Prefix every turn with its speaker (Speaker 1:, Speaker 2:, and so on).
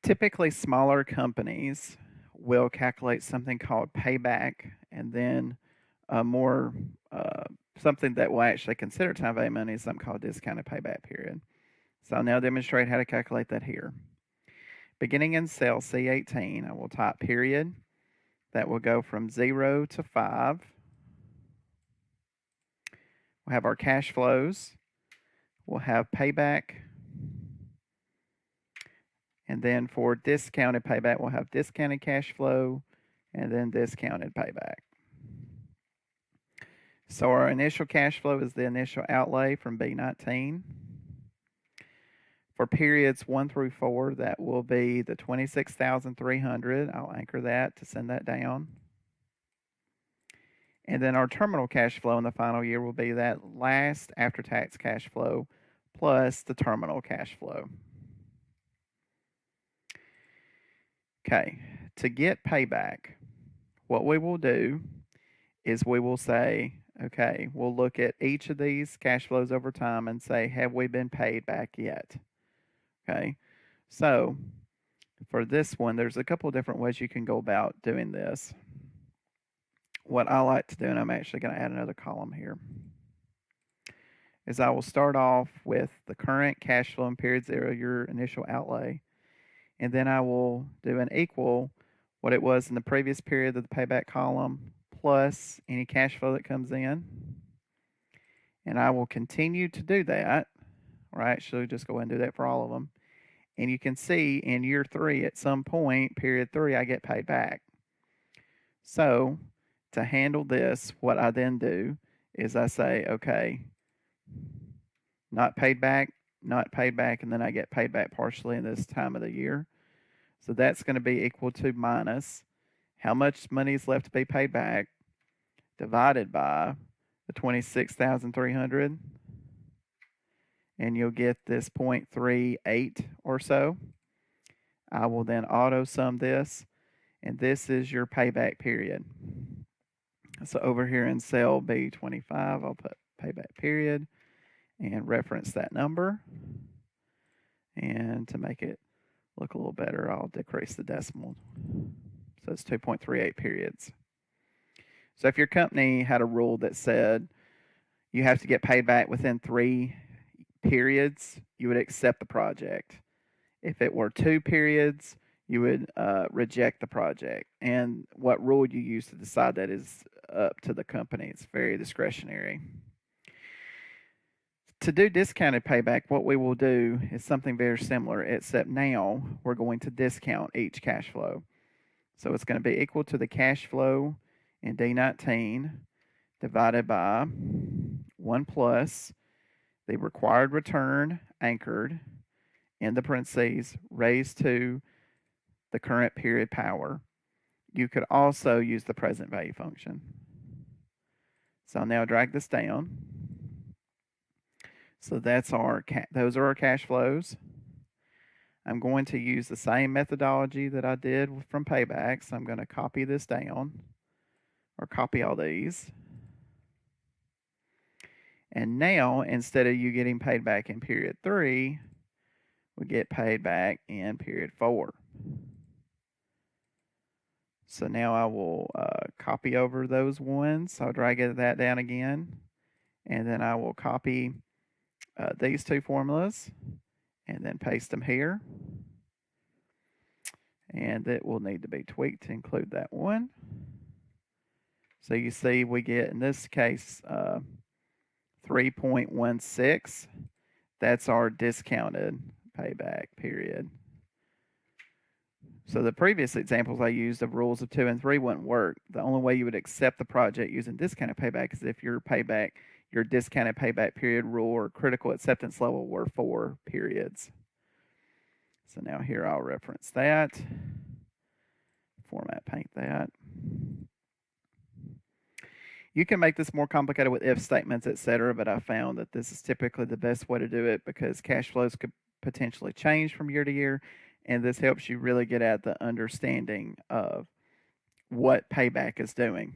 Speaker 1: Typically, smaller companies will calculate something called payback, and then more something that will actually consider time value money is something called discounted payback period. So I'll now demonstrate how to calculate that here. Beginning in cell C18, I will type period. That will go from 0 to 5. We'll have our cash flows. We'll have payback. And then for discounted payback, we'll have discounted cash flow and then discounted payback. So our initial cash flow is the initial outlay from B19. For periods 1 through 4, that will be the 26,300. I'll anchor that to send that down. And then our terminal cash flow in the final year will be that last after-tax cash flow plus the terminal cash flow. Okay, to get payback, what we will do is we will say, okay, we'll look at each of these cash flows over time and say, have we been paid back yet? Okay, so for this one, there's a couple of different ways you can go about doing this. What I like to do, and I'm actually going to add another column here, is I will start off with the current cash flow in period 0, your initial outlay, and then I will do an equal what it was in the previous period of the payback column plus any cash flow that comes in. And I will continue to do that, or actually just go ahead and do that for all of them. And you can see in year 3 at some point, period 3, I get paid back. So to handle this, what I then do is I say, okay, not paid back, and then I get paid back partially in this time of the year. So that's going to be equal to minus how much money is left to be paid back divided by the 26,300. And you'll get this 0.38 or so. I will then auto sum this, and this is your payback period. So over here in cell B25, I'll put payback period and reference that number. And to make it look a little better, I'll decrease the decimal. So it's 2.38 periods. So if your company had a rule that said you have to get paid back within 3 periods, you would accept the project. If it were 2 periods, you would reject the project. And what rule you use to decide that is up to the company. It's very discretionary. To do discounted payback, what we will do is something very similar, except now we're going to discount each cash flow. So it's going to be equal to the cash flow in D19 divided by 1 plus the required return anchored in the parentheses raised to the current period power. You could also use the present value function. So I'll now drag this down. So that's those are our cash flows. I'm going to use the same methodology that I did from payback. So I'm going to copy this down, or copy all these. And now, instead of you getting paid back in period 3, we get paid back in period 4. So now I will copy over those ones. So I'll drag that down again. And then I will copy these 2 formulas and then paste them here. And it will need to be tweaked to include that one. So you see we get, in this case, 3.16. That's our discounted payback period. So the previous examples I used of rules of 2 and 3 wouldn't work. The only way you would accept the project using discounted payback is if your discounted payback period rule or critical acceptance level were 4 periods. So now here I'll reference that, format paint that. You can make this more complicated with if statements, etc., but I found that this is typically the best way to do it because cash flows could potentially change from year to year, and this helps you really get at the understanding of what payback is doing.